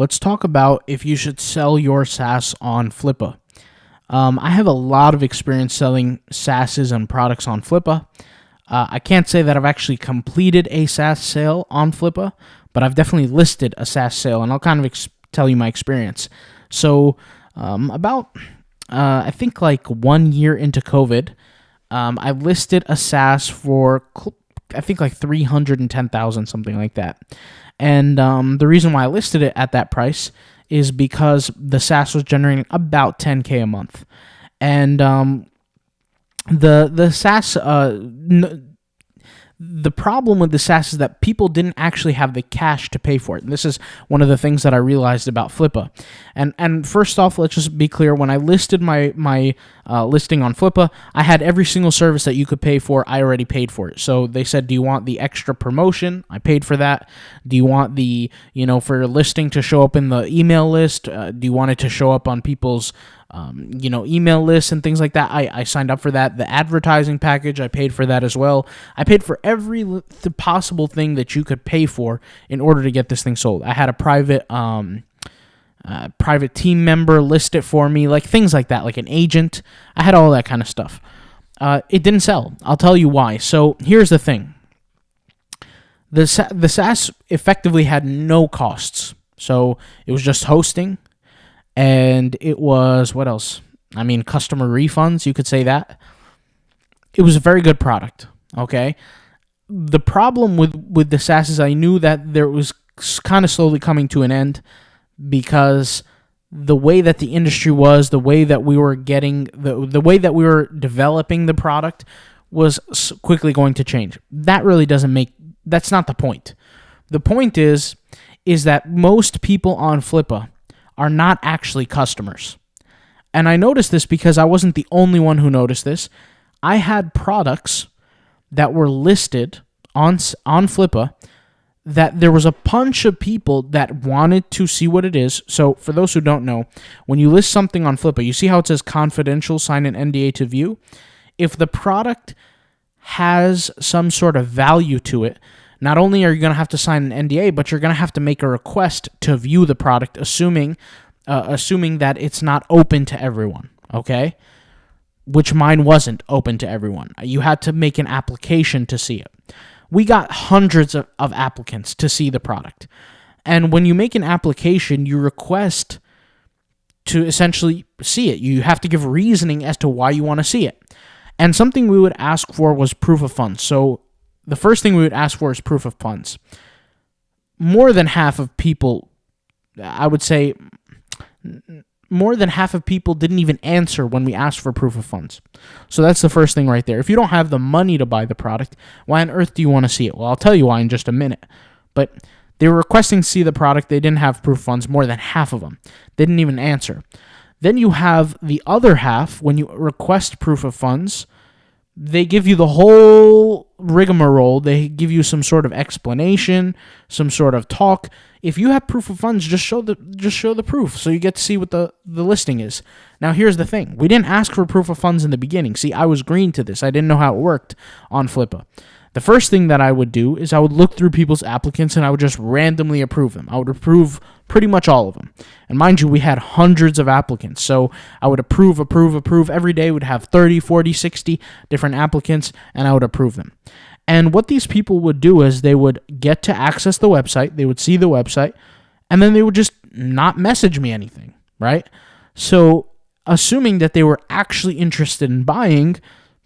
let's talk about if you should sell your SaaS on Flippa. I have a lot of experience selling SaaSes and products on Flippa. I can't say that I've actually completed a SaaS sale on Flippa, but I've definitely listed a SaaS sale, and I'll kind of tell you my experience. So I think like 1 year into COVID, I listed a SaaS for I think like $310,000, something like that. And the reason why I listed it at that price is because the SaaS was generating about $10K a month. And the SaaS, the problem with the SaaS is that people didn't actually have the cash to pay for it. And this is one of the things that I realized about Flippa. And first off, let's just be clear. When I listed my listing on Flippa, I had every single service that you could pay for. I already paid for it. So they said, do you want the extra promotion? I paid for that. Do you want the, for your listing to show up in the email list? Do you want it to show up on people's email lists and things like that? I signed up for that. The advertising package, I paid for that as well. I paid for every possible thing that you could pay for in order to get this thing sold. I had a private team member list it for me, like things like that, like an agent. I had all that kind of stuff. It didn't sell. I'll tell you why. So here's the thing. The SaaS effectively had no costs. So it was just hosting. And it was, what else? Customer refunds, you could say that. It was a very good product, okay? The problem with the SaaS is I knew that there was kind of slowly coming to an end because the way that the industry was, the way that we were getting, the way that we were developing the product was quickly going to change. That really that's not the point. The point is that most people on Flippa are not actually customers. And I noticed this because I wasn't the only one who noticed this. I had products that were listed on Flippa that there was a bunch of people that wanted to see what it is. So for those who don't know, when you list something on Flippa, you see how it says confidential, sign an NDA to view? If the product has some sort of value to it, not only are you going to have to sign an NDA, but you're going to have to make a request to view the product, assuming that it's not open to everyone, okay? Which mine wasn't open to everyone. You had to make an application to see it. We got hundreds of applicants to see the product. And when you make an application, you request to essentially see it. You have to give reasoning as to why you want to see it. And something we would ask for was proof of funds. So the first thing we would ask for is proof of funds. More than half of people, I would say, more than half of people didn't even answer when we asked for proof of funds. So that's the first thing right there. If you don't have the money to buy the product, why on earth do you want to see it? Well, I'll tell you why in just a minute. But they were requesting to see the product. They didn't have proof of funds. More than half of them. They didn't even answer. Then you have the other half. When you request proof of funds, they give you the whole rigmarole. They give you some sort of explanation, some sort of talk. If you have proof of funds, just show the proof so you get to see what the listing is. Now, here's the thing. We didn't ask for proof of funds in the beginning. See, I was green to this. I didn't know how it worked on Flippa. The first thing that I would do is I would look through people's applicants and I would just randomly approve them. I would approve pretty much all of them. And mind you, we had hundreds of applicants. So I would approve. Every day would have 30, 40, 60 different applicants, and I would approve them. And what these people would do is they would get to access the website, they would see the website, and then they would just not message me anything, right? So assuming that they were actually interested in buying,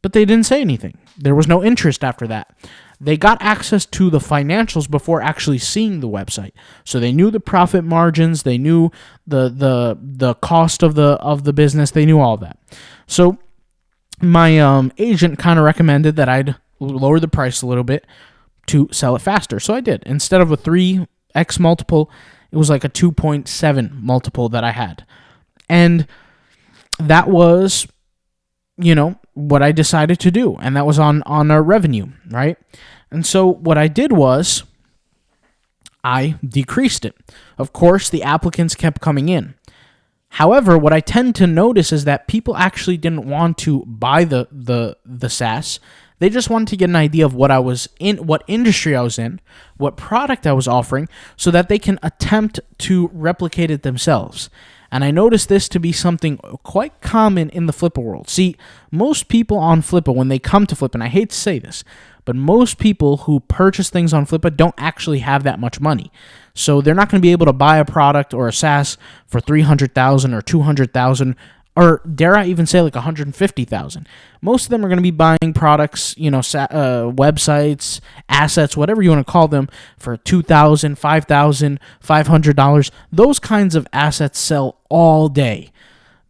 but they didn't say anything. There was no interest after that. They got access to the financials before actually seeing the website. So they knew the profit margins, they knew the cost of the business, they knew all that. So my agent kind of recommended that I'd lower the price a little bit to sell it faster. So I did. Instead of a 3x multiple, it was like a 2.7 multiple that I had. And that was, what I decided to do. And that was on our revenue, right? And so what I did was I decreased it. Of course, the applicants kept coming in. However, what I tend to notice is that people actually didn't want to buy the SaaS They just wanted to get an idea of what I was in, what industry I was in, what product I was offering, so that they can attempt to replicate it themselves. And I noticed this to be something quite common in the Flippa world. See, most people on Flippa, when they come to Flippa, and I hate to say this, but most people who purchase things on Flippa don't actually have that much money. So they're not going to be able to buy a product or a SaaS for $300,000 or $200,000, or dare I even say like $150,000. Most of them are going to be buying products, websites, assets, whatever you want to call them, for $2,000, $5,000, $500. Those kinds of assets sell all day.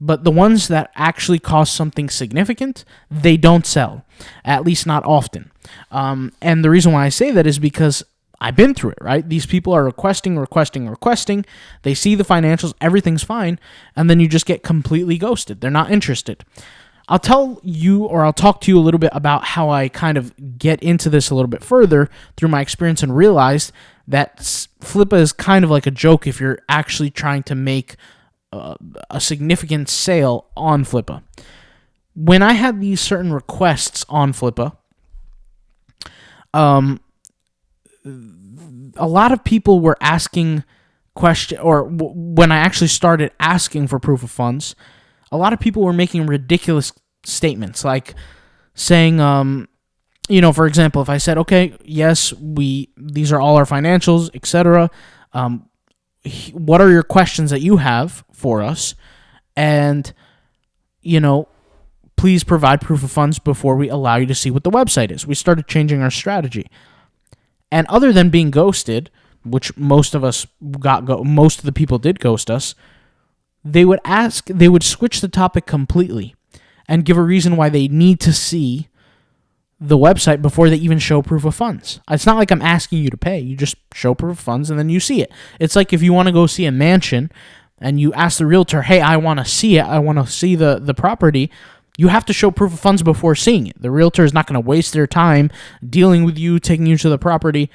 But the ones that actually cost something significant, they don't sell, at least not often. And the reason why I say that is because I've been through it, right? These people are requesting. They see the financials, everything's fine, and then you just get completely ghosted. They're not interested. I'll talk to you a little bit about how I kind of get into this a little bit further through my experience and realized that Flippa is kind of like a joke if you're actually trying to make a significant sale on Flippa. When I had these certain requests on Flippa, a lot of people were asking when I actually started asking for proof of funds, a lot of people were making ridiculous statements, like saying, for example, if I said, okay, yes, these are all our financials, etc., what are your questions that you have for us? And, please provide proof of funds before we allow you to see what the website is. We started changing our strategy. And other than being ghosted, which most of the people did ghost us, they would switch the topic completely and give a reason why they need to see the website before they even show proof of funds. It's not like I'm asking you to pay. You just show proof of funds and then you see it. It's like if you want to go see a mansion and you ask the realtor, hey, I want to see it. I want to see the property. You have to show proof of funds before seeing it. The realtor is not going to waste their time dealing with you, taking you to the property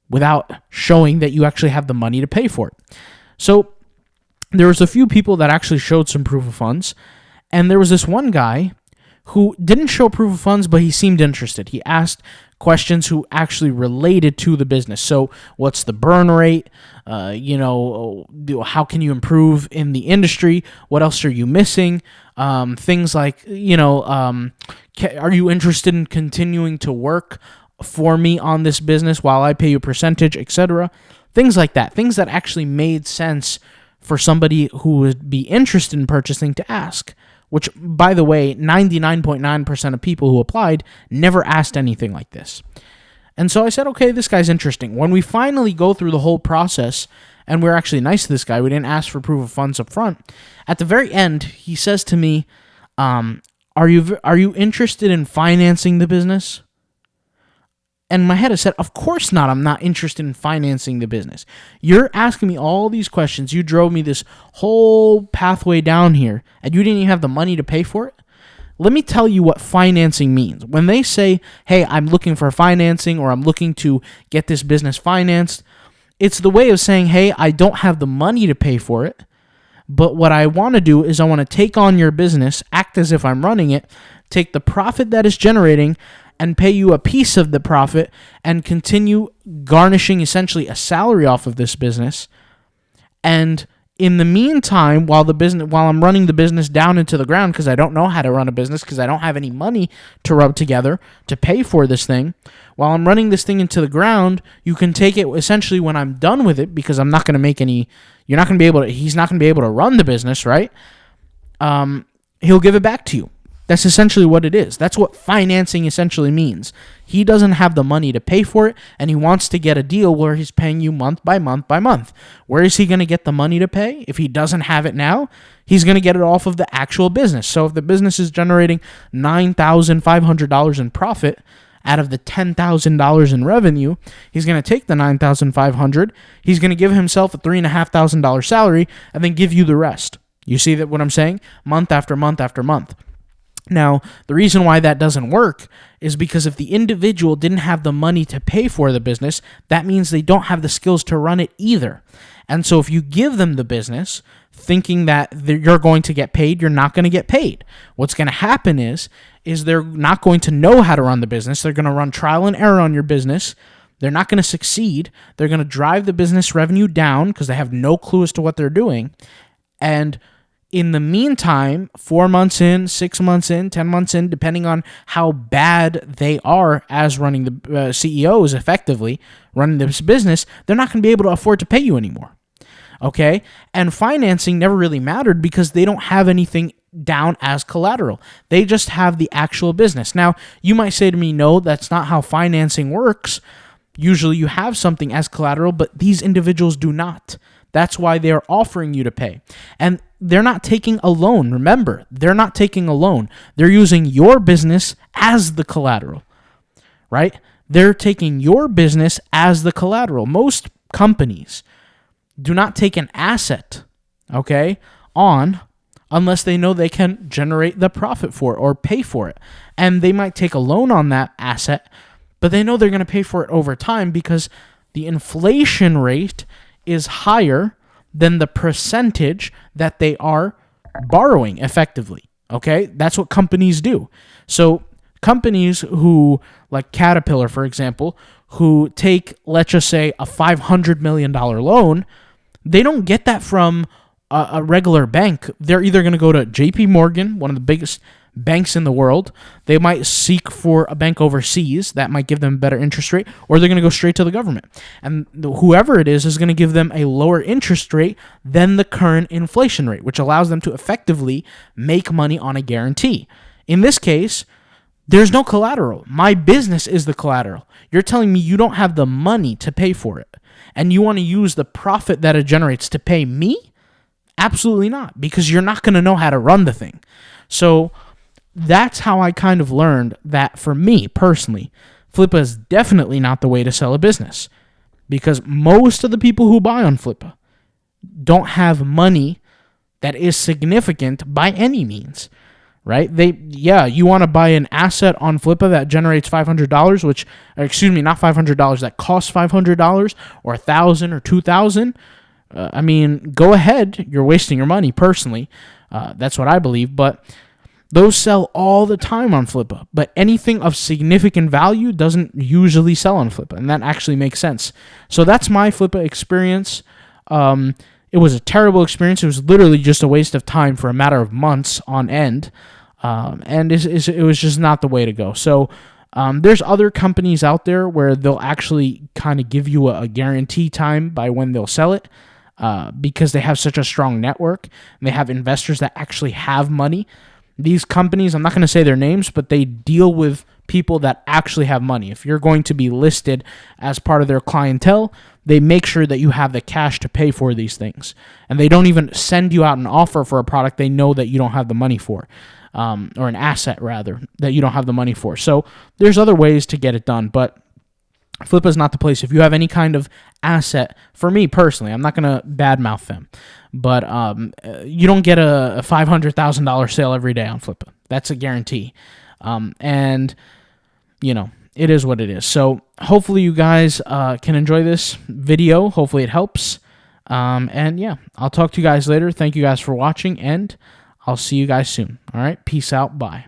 without showing that you actually have the money to pay for it. So there was a few people that actually showed some proof of funds, and there was this one guy who didn't show proof of funds, but he seemed interested. He asked questions who actually related to the business. So what's the burn rate? How can you improve in the industry? What else are you missing? Things like, are you interested in continuing to work for me on this business while I pay you a percentage, etc.? Things like that. Things that actually made sense for somebody who would be interested in purchasing to ask. Which, by the way, 99.9% of people who applied never asked anything like this. And so I said, okay, this guy's interesting. When we finally go through the whole process, and we're actually nice to this guy, we didn't ask for proof of funds up front. At the very end, he says to me, are you interested in financing the business? And in my head I said, of course not. I'm not interested in financing the business. You're asking me all these questions. You drove me this whole pathway down here, and you didn't even have the money to pay for it? Let me tell you what financing means. When they say, hey, I'm looking for financing, or I'm looking to get this business financed, it's the way of saying, hey, I don't have the money to pay for it, but what I want to do is I want to take on your business, act as if I'm running it, take the profit that it's generating, and pay you a piece of the profit and continue garnishing essentially a salary off of this business. And in the meantime, while I'm running the business down into the ground, because I don't know how to run a business, because I don't have any money to rub together to pay for this thing, while I'm running this thing into the ground, you can take it essentially when I'm done with it, because I'm not going to make any. He's not going to be able to run the business, right? He'll give it back to you. That's essentially what it is. That's what financing essentially means. He doesn't have the money to pay for it, and he wants to get a deal where he's paying you month by month by month. Where is he going to get the money to pay? If he doesn't have it now, he's going to get it off of the actual business. So if the business is generating $9,500 in profit out of the $10,000 in revenue, he's going to take the $9,500, he's going to give himself a $3,500 salary, and then give you the rest. You see that what I'm saying? Month after month after month. Now, the reason why that doesn't work is because if the individual didn't have the money to pay for the business, that means they don't have the skills to run it either. And so if you give them the business thinking that you're going to get paid, you're not going to get paid. What's going to happen is they're not going to know how to run the business. They're going to run trial and error on your business. They're not going to succeed. They're going to drive the business revenue down because they have no clue as to what they're doing. And in the meantime, 4 months in, 6 months in, 10 months in, depending on how bad they are as running the CEOs effectively, running this business, they're not going to be able to afford to pay you anymore. Okay? And financing never really mattered because they don't have anything down as collateral. They just have the actual business. Now, you might say to me, no, that's not how financing works. Usually you have something as collateral, but these individuals do not. That's why they're offering you to pay. And they're not taking a loan. Remember, they're not taking a loan. They're using your business as the collateral, right? They're taking your business as the collateral. Most companies do not take an asset, okay, on unless they know they can generate the profit for it or pay for it. And they might take a loan on that asset, but they know they're going to pay for it over time because the inflation rate is higher than the percentage that they are borrowing effectively, okay? That's what companies do. So companies who, like Caterpillar, for example, who take, let's just say, a $500 million loan, they don't get that from a regular bank. They're either going to go to JP Morgan, one of the biggest banks in the world. They might seek for a bank overseas that might give them a better interest rate, or they're going to go straight to the government. And whoever it is going to give them a lower interest rate than the current inflation rate, which allows them to effectively make money on a guarantee. In this case, there's no collateral. My business is the collateral. You're telling me you don't have the money to pay for it, and you want to use the profit that it generates to pay me? Absolutely not, because you're not going to know how to run the thing. So that's how I kind of learned that for me personally, Flippa is definitely not the way to sell a business, because most of the people who buy on Flippa don't have money that is significant by any means, right? You want to buy an asset on Flippa that generates $500, not $500, that costs $500 or $1,000 or $2,000. I mean, go ahead. You're wasting your money personally. That's what I believe, but those sell all the time on Flippa. But anything of significant value doesn't usually sell on Flippa, and that actually makes sense. So that's my Flippa experience. It was a terrible experience. It was literally just a waste of time for a matter of months on end, and it was just not the way to go. So there's other companies out there where they'll actually kind of give you a guarantee time by when they'll sell it. Because they have such a strong network, and they have investors that actually have money. These companies, I'm not going to say their names, but they deal with people that actually have money. If you're going to be listed as part of their clientele, they make sure that you have the cash to pay for these things. And they don't even send you out an offer for a product they know that you don't have the money for, or an asset, rather, that you don't have the money for. So there's other ways to get it done, but Flippa is not the place. If you have any kind of asset, for me personally, I'm not going to badmouth them, but you don't get a $500,000 sale every day on Flippa. That's a guarantee. And, it is what it is. So hopefully you guys can enjoy this video. Hopefully it helps. And yeah, I'll talk to you guys later. Thank you guys for watching, and I'll see you guys soon. All right, peace out. Bye.